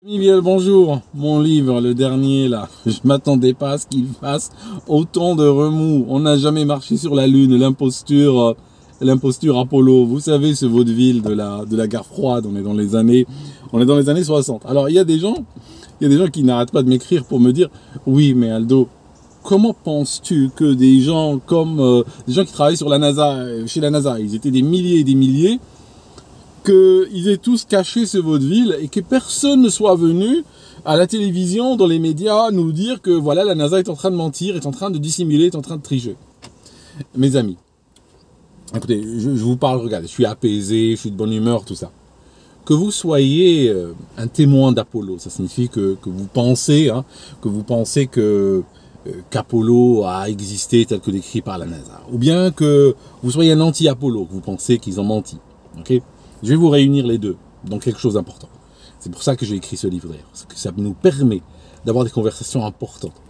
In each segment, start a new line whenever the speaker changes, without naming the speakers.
Miguel, bonjour. Mon livre, le dernier là, je m'attendais pas à ce qu'il fasse autant de remous. On n'a jamais marché sur la Lune, l'imposture Apollo. Vous savez, ce vaudeville de la guerre froide. On est dans les années 60. Alors il y a des gens qui n'arrêtent pas de m'écrire pour me dire, oui, mais Aldo, comment penses-tu que des gens comme des gens qui travaillent sur la NASA, chez la NASA, ils étaient des milliers et des milliers, qu'ils aient tous caché ce vaudeville et que personne ne soit venu à la télévision, dans les médias, nous dire que voilà, la NASA est en train de mentir, est en train de dissimuler, est en train de tricher. Mes amis, écoutez, je vous parle, regardez, je suis apaisé, je suis de bonne humeur, tout ça. Que vous soyez un témoin d'Apollo, ça signifie que vous pensez, qu'Apollo a existé tel que décrit par la NASA. Ou bien que vous soyez un anti-Apollo, que vous pensez qu'ils ont menti. Ok ? Je vais vous réunir les deux dans quelque chose d'important. C'est pour ça que j'ai écrit ce livre d'ailleurs, parce que ça nous permet d'avoir des conversations importantes.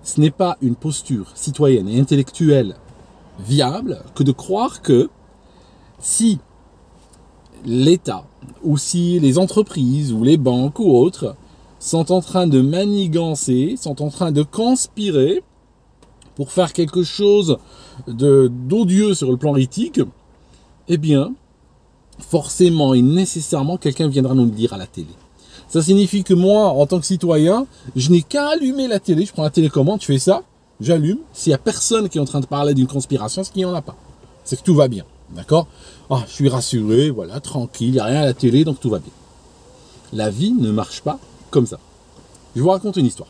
Ce n'est pas une posture citoyenne et intellectuelle viable que de croire que si l'État ou si les entreprises ou les banques ou autres sont en train de manigancer, sont en train de conspirer pour faire quelque chose d'odieux sur le plan éthique, eh bien, forcément et nécessairement, quelqu'un viendra nous le dire à la télé. Ça signifie que moi, en tant que citoyen, je n'ai qu'à allumer la télé, je prends la télécommande, je fais ça, j'allume. S'il n'y a personne qui est en train de parler d'une conspiration, c'est qu'il n'y en a pas. C'est que tout va bien, d'accord ? Ah, je suis rassuré, voilà, tranquille, il n'y a rien à la télé, donc tout va bien. La vie ne marche pas comme ça. Je vous raconte une histoire.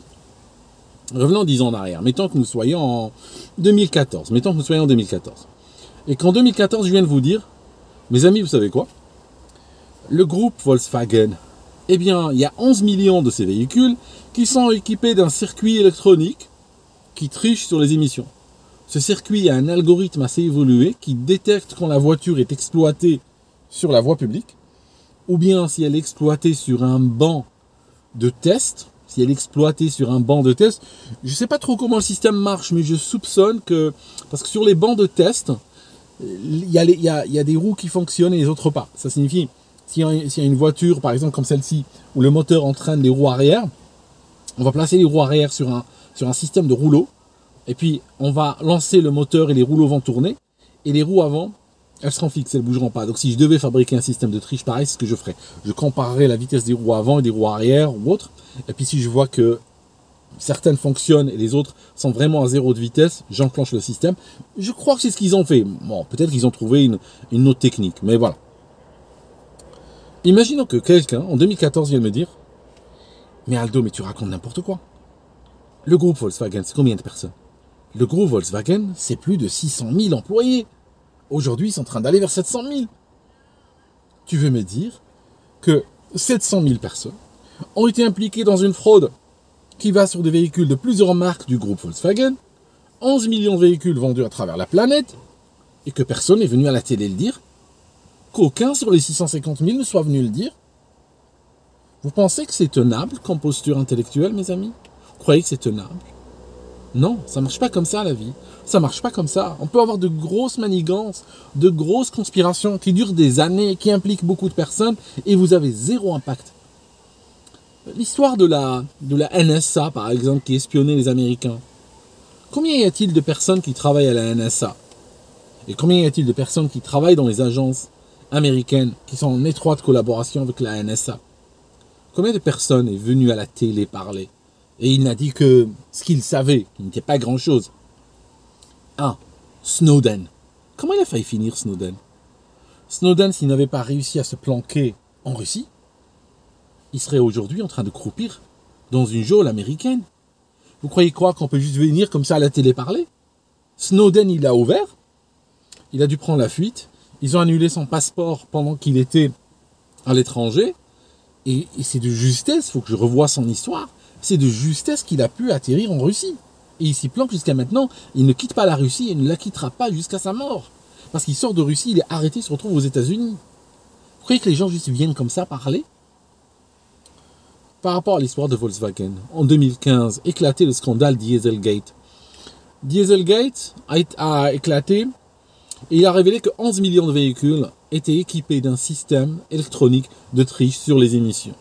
Revenons 10 ans en arrière, mettons que nous soyons en 2014, et qu'en 2014, je viens de vous dire, mes amis, vous savez quoi ? Le groupe Volkswagen, eh bien, il y a 11 millions de ces véhicules qui sont équipés d'un circuit électronique qui triche sur les émissions. Ce circuit a un algorithme assez évolué qui détecte quand la voiture est exploitée sur la voie publique, ou bien si elle est exploitée sur un banc de test. Je ne sais pas trop comment le système marche, mais je soupçonne que, parce que sur les bancs de test, il y a des roues qui fonctionnent et les autres pas. Ça signifie, s'il y a une voiture, par exemple comme celle-ci, où le moteur entraîne les roues arrière, on va placer les roues arrière sur un système de rouleau, et puis on va lancer le moteur et les rouleaux vont tourner, et les roues avant, elles seront fixes, elles ne bougeront pas. Donc si je devais fabriquer un système de triche pareil, c'est ce que je ferais. Je comparerais la vitesse des roues avant et des roues arrière ou autre, et puis si je vois que certaines fonctionnent et les autres sont vraiment à zéro de vitesse, j'enclenche le système. Je crois que c'est ce qu'ils ont fait. Bon, peut-être qu'ils ont trouvé une autre technique, mais voilà. Imaginons que quelqu'un, en 2014, vienne me dire « Mais Aldo, mais tu racontes n'importe quoi. Le groupe Volkswagen, c'est combien de personnes ? Le groupe Volkswagen, c'est plus de 600 000 employés. Aujourd'hui, ils sont en train d'aller vers 700 000. Tu veux me dire que 700 000 personnes ont été impliquées dans une fraude qui va sur des véhicules de plusieurs marques du groupe Volkswagen, 11 millions de véhicules vendus à travers la planète, et que personne n'est venu à la télé le dire, qu'aucun sur les 650 000 ne soit venu le dire. Vous pensez que c'est tenable comme posture intellectuelle, mes amis ? Vous croyez que c'est tenable ? Non, ça marche pas comme ça la vie. Ça marche pas comme ça. On peut avoir de grosses manigances, de grosses conspirations qui durent des années, qui impliquent beaucoup de personnes, et vous avez zéro impact. L'histoire de la NSA, par exemple, qui espionnait les Américains. Combien y a-t-il de personnes qui travaillent à la NSA ? Et combien y a-t-il de personnes qui travaillent dans les agences américaines, qui sont en étroite collaboration avec la NSA ? Combien de personnes est venu à la télé parler ? Et il n'a dit que ce qu'il savait, qui n'était pas grand-chose. Ah, Snowden. Comment il a failli finir, Snowden ? Snowden, s'il n'avait pas réussi à se planquer en Russie, il serait aujourd'hui en train de croupir dans une geôle américaine. Vous croyez quoi, qu'on peut juste venir comme ça à la télé parler ? Snowden, il l'a ouvert, il a dû prendre la fuite, ils ont annulé son passeport pendant qu'il était à l'étranger, et c'est de justesse, il faut que je revoie son histoire, c'est de justesse qu'il a pu atterrir en Russie. Et il s'y planque jusqu'à maintenant, il ne quitte pas la Russie et ne la quittera pas jusqu'à sa mort. Parce qu'il sort de Russie, il est arrêté, il se retrouve aux États-Unis. Vous croyez que les gens juste viennent comme ça parler ? Par rapport à l'histoire de Volkswagen, en 2015, éclaté le scandale Dieselgate. Dieselgate a éclaté et il a révélé que 11 millions de véhicules étaient équipés d'un système électronique de triche sur les émissions.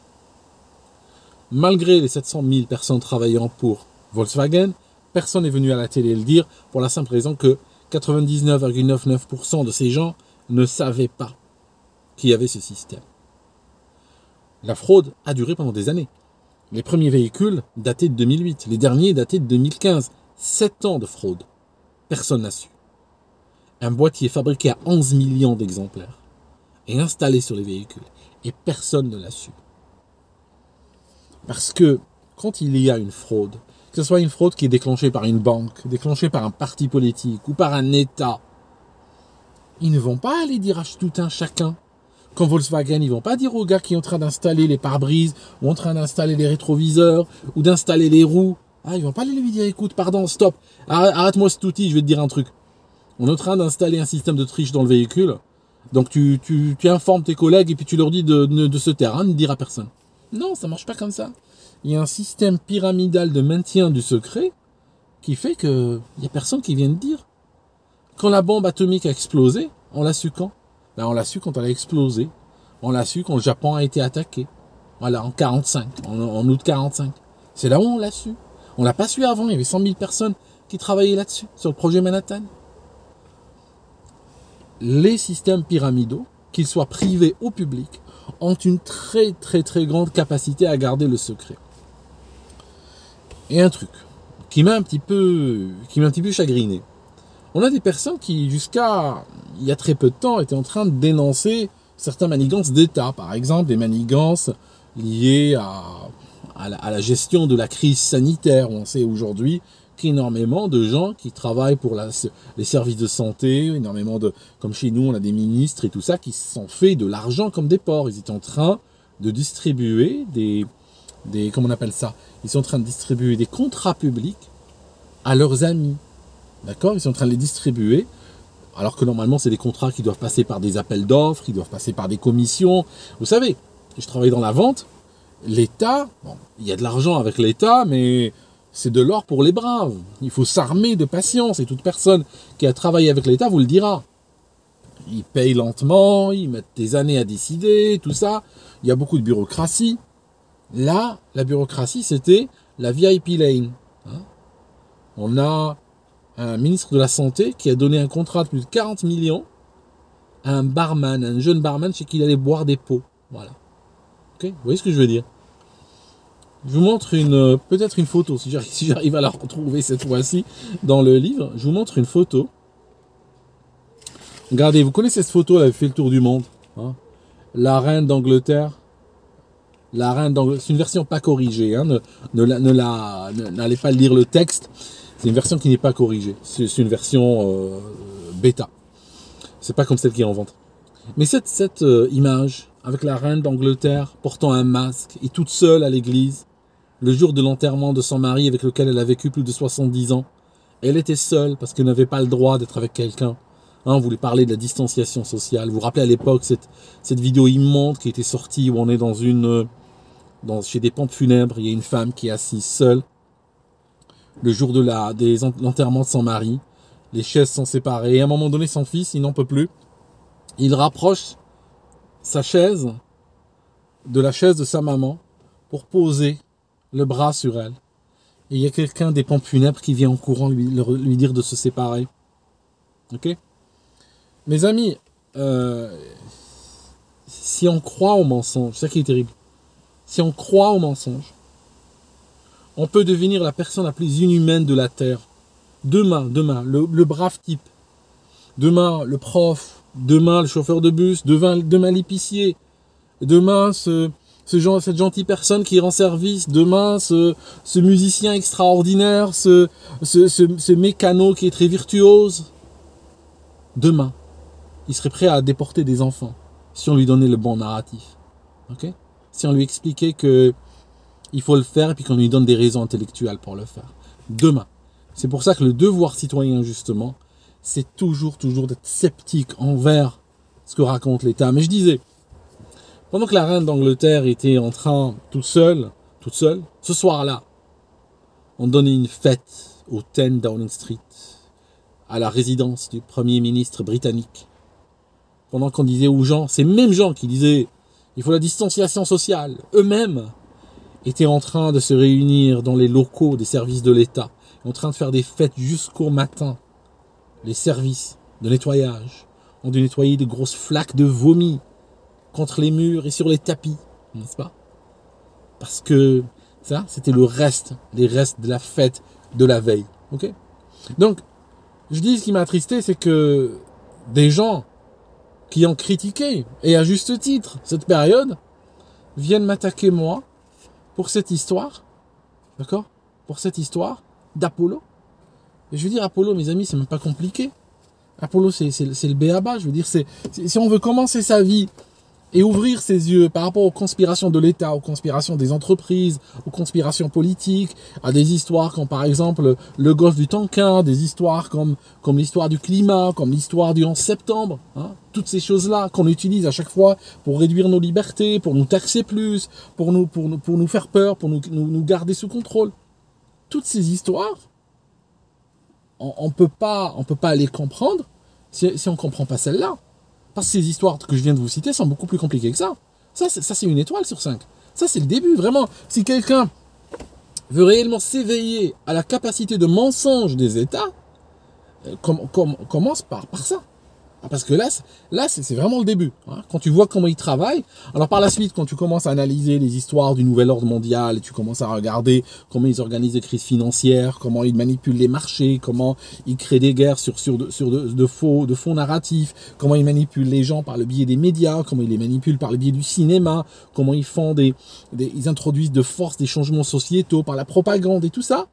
malgré les 700 000 personnes travaillant pour Volkswagen, personne n'est venu à la télé le dire, pour la simple raison que 99,99% de ces gens ne savaient pas qu'il y avait ce système. La fraude a duré pendant des années. Les premiers véhicules dataient de 2008, les derniers dataient de 2015. 7 ans de fraude. Personne n'a su. Un boîtier fabriqué à 11 millions d'exemplaires est installé sur les véhicules et personne ne l'a su. Parce que quand il y a une fraude, que ce soit une fraude qui est déclenchée par une banque, déclenchée par un parti politique ou par un État, ils ne vont pas aller dire à tout un chacun. Comme Volkswagen, ils ne vont pas dire aux gars qui sont en train d'installer les pare-brises, ou en train d'installer les rétroviseurs, ou d'installer les roues. Ah, ils ne vont pas aller lui dire, écoute, pardon, stop, arrête-moi cet outil, je vais te dire un truc. On est en train d'installer un système de triche dans le véhicule, donc tu informes tes collègues et puis tu leur dis de se taire, hein, ne dire à personne. Non, ça ne marche pas comme ça. Il y a un système pyramidal de maintien du secret qui fait qu'il n'y a personne qui vient de dire. Quand la bombe atomique a explosé, on l'a su quand? Ben, on l'a su quand elle a explosé. On l'a su quand le Japon a été attaqué. Voilà, en 45, en août 45. C'est là où on l'a su. On l'a pas su avant, il y avait 100 000 personnes qui travaillaient là-dessus, sur le projet Manhattan. Les systèmes pyramidaux, qu'ils soient privés ou publics, ont une très très très grande capacité à garder le secret. Et un truc qui m'a un petit peu chagriné. On a des personnes qui, jusqu'à il y a très peu de temps, étaient en train de dénoncer certaines manigances d'État. Par exemple, des manigances liées à la gestion de la crise sanitaire. On sait aujourd'hui qu'énormément de gens qui travaillent pour les services de santé, énormément de, comme chez nous, on a des ministres et tout ça, qui se sont fait de l'argent comme des porcs. Ils étaient en train de distribuer comment on appelle ça? Ils sont en train de distribuer des contrats publics à leurs amis. D'accord? Ils sont en train de les distribuer, alors que normalement, c'est des contrats qui doivent passer par des appels d'offres, qui doivent passer par des commissions. Vous savez, je travaille dans la vente. L'État, bon, il y a de l'argent avec l'État, mais c'est de l'or pour les braves. Il faut s'armer de patience, et toute personne qui a travaillé avec l'État vous le dira. Ils payent lentement, ils mettent des années à décider, tout ça. Il y a beaucoup de bureaucratie. Là, la bureaucratie, c'était la VIP lane. Hein? On a un ministre de la Santé qui a donné un contrat de plus de 40 millions à un barman, un jeune barman chez qui il allait boire des pots. Voilà. Ok, vous voyez ce que je veux dire? Je vous montre peut-être une photo, si j'arrive à la retrouver cette fois-ci dans le livre. Je vous montre une photo. Regardez, vous connaissez cette photo, elle avait fait le tour du monde. Hein? La reine d'Angleterre. C'est une version pas corrigée. Hein? N'allez pas lire le texte. C'est une version qui n'est pas corrigée. C'est une version bêta. C'est pas comme celle qui est en vente. Mais cette image, avec la reine d'Angleterre portant un masque et toute seule à l'église, le jour de l'enterrement de son mari avec lequel elle a vécu plus de 70 ans, elle était seule parce qu'elle n'avait pas le droit d'être avec quelqu'un. Hein, on voulait parler de la distanciation sociale. Vous vous rappelez à l'époque cette vidéo immonde qui était sortie où on est chez des pompes funèbres, il y a une femme qui est assise seule. Le jour de l'enterrement de son mari, les chaises sont séparées. Et à un moment donné, son fils, il n'en peut plus. Il rapproche sa chaise de la chaise de sa maman pour poser le bras sur elle. Et il y a quelqu'un des pompes funèbres qui vient en courant lui dire de se séparer. Ok? Mes amis, si on croit au mensonge, c'est ça qui est terrible. Si on croit au mensonge, on peut devenir la personne la plus inhumaine de la Terre. Demain, le brave type. Demain, le prof. Demain, le chauffeur de bus. Demain l'épicier. Demain, cette gentille personne qui rend service. Demain, ce musicien extraordinaire. Ce mécano qui est très virtuose. Demain, il serait prêt à déporter des enfants si on lui donnait le bon narratif. Ok? Si on lui expliquait que il faut le faire et puis qu'on lui donne des raisons intellectuelles pour le faire. Demain. C'est pour ça que le devoir citoyen, justement, c'est toujours d'être sceptique envers ce que raconte l'État. Mais je disais, pendant que la reine d'Angleterre était en train, toute seule, ce soir-là, on donnait une fête au 10 Downing Street, à la résidence du Premier ministre britannique. Pendant qu'on disait aux gens, ces mêmes gens qui disaient, il faut la distanciation sociale, eux-mêmes, étaient en train de se réunir dans les locaux des services de l'État, en train de faire des fêtes jusqu'au matin, les services de nettoyage ont dû nettoyer des grosses flaques de vomi contre les murs et sur les tapis, n'est-ce pas? Parce que ça, c'était les restes de la fête de la veille. Ok? Donc, je dis ce qui m'a attristé, c'est que des gens qui ont critiqué, et à juste titre, cette période, viennent m'attaquer moi pour cette histoire, d'accord? Pour cette histoire d'Apollo. Et je veux dire, Apollo, mes amis, c'est même pas compliqué. Apollo, c'est le b.a.-ba. Je veux dire, si on veut commencer sa vie et ouvrir ses yeux par rapport aux conspirations de l'État, aux conspirations des entreprises, aux conspirations politiques, à des histoires comme par exemple le golfe du Tonkin, des histoires comme l'histoire du climat, comme l'histoire du 11 septembre, hein, toutes ces choses-là qu'on utilise à chaque fois pour réduire nos libertés, pour nous taxer plus, pour nous faire peur, pour nous garder sous contrôle. Toutes ces histoires, on peut pas les comprendre si on ne comprend pas celle-là. Parce que ces histoires que je viens de vous citer sont beaucoup plus compliquées que ça. Ça, c'est une étoile sur 5. Ça, c'est le début, vraiment. Si quelqu'un veut réellement s'éveiller à la capacité de mensonge des États, commence par ça. Parce que là c'est vraiment le début. Hein. Quand tu vois comment ils travaillent, alors par la suite, quand tu commences à analyser les histoires du nouvel ordre mondial, et tu commences à regarder comment ils organisent des crises financières, comment ils manipulent les marchés, comment ils créent des guerres sur de faux narratifs, comment ils manipulent les gens par le biais des médias, comment ils les manipulent par le biais du cinéma, comment ils font ils introduisent de force des changements sociétaux par la propagande et tout ça.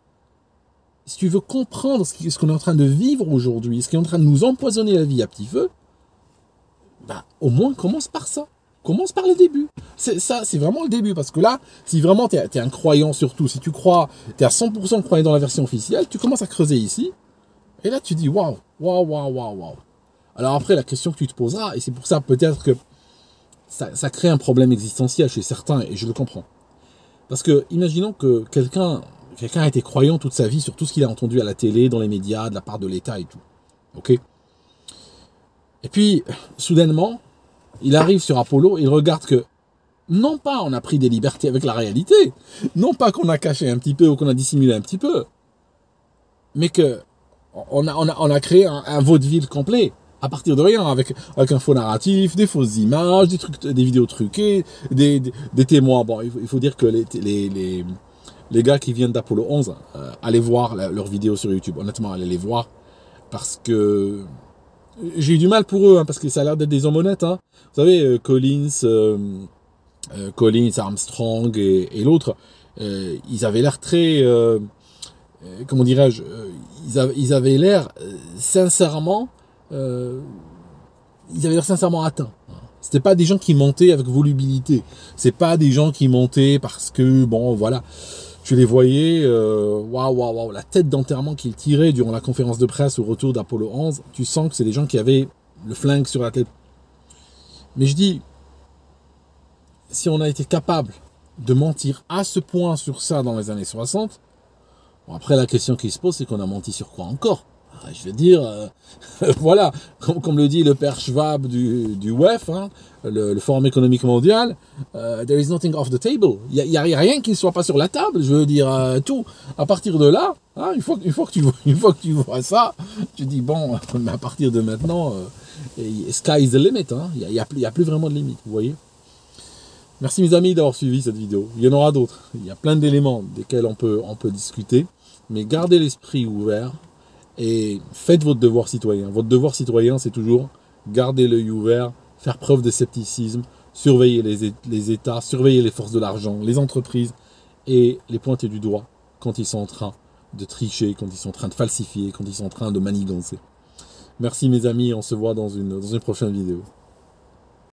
Si tu veux comprendre ce qu'on est en train de vivre aujourd'hui, ce qui est en train de nous empoisonner la vie à petit feu, bah, au moins commence par ça. Commence par le début. C'est vraiment le début. Parce que là, si vraiment tu es un croyant surtout, si tu crois, tu es à 100% croyant dans la version officielle, tu commences à creuser ici. Et là, tu dis waouh. Alors après, la question que tu te poseras, et c'est pour ça peut-être que ça crée un problème existentiel chez certains, et je le comprends. Parce que, imaginons que quelqu'un a été croyant toute sa vie sur tout ce qu'il a entendu à la télé, dans les médias, de la part de l'État et tout. Ok? Et puis, soudainement, il arrive sur Apollo et il regarde que, non pas on a pris des libertés avec la réalité, non pas qu'on a caché un petit peu ou qu'on a dissimulé un petit peu, mais que on a créé un vaudeville complet à partir de rien, avec un faux narratif, des fausses images, des vidéos truquées, des témoins. Bon, il faut dire que les gars qui viennent d'Apollo 11, allez voir leurs vidéos sur YouTube. Honnêtement, allez les voir. Parce que j'ai eu du mal pour eux, hein, parce que ça a l'air d'être des hommes honnêtes. Hein. Vous savez, Collins, Armstrong et l'autre, ils avaient l'air très... comment dirais-je, ils avaient l'air sincèrement... ils avaient l'air sincèrement atteints. C'était pas des gens qui mentaient avec volubilité. C'est pas des gens qui mentaient parce que, bon, voilà... Tu les voyais, waouh, la tête d'enterrement qu'ils tiraient durant la conférence de presse au retour d'Apollo 11, tu sens que c'est des gens qui avaient le flingue sur la tête. Mais je dis, si on a été capable de mentir à ce point sur ça dans les années 60, bon, après la question qui se pose, c'est qu'on a menti sur quoi encore? Je veux dire, voilà, comme le dit le père Schwab du WEF, hein, le Forum économique mondial, there is nothing off the table. Il n'y a rien qui ne soit pas sur la table. Je veux dire, tout. À partir de là, hein, une fois que tu vois ça, tu dis, bon, mais à partir de maintenant, sky is the limit. Hein, il n'y a plus vraiment de limite, vous voyez. Merci mes amis d'avoir suivi cette vidéo. Il y en aura d'autres. Il y a plein d'éléments desquels on peut discuter. Mais gardez l'esprit ouvert. Et faites votre devoir citoyen. Votre devoir citoyen, c'est toujours garder l'œil ouvert, faire preuve de scepticisme, surveiller les États, surveiller les forces de l'argent, les entreprises, et les pointer du doigt quand ils sont en train de tricher, quand ils sont en train de falsifier, quand ils sont en train de manigancer. Merci mes amis, on se voit dans une prochaine vidéo.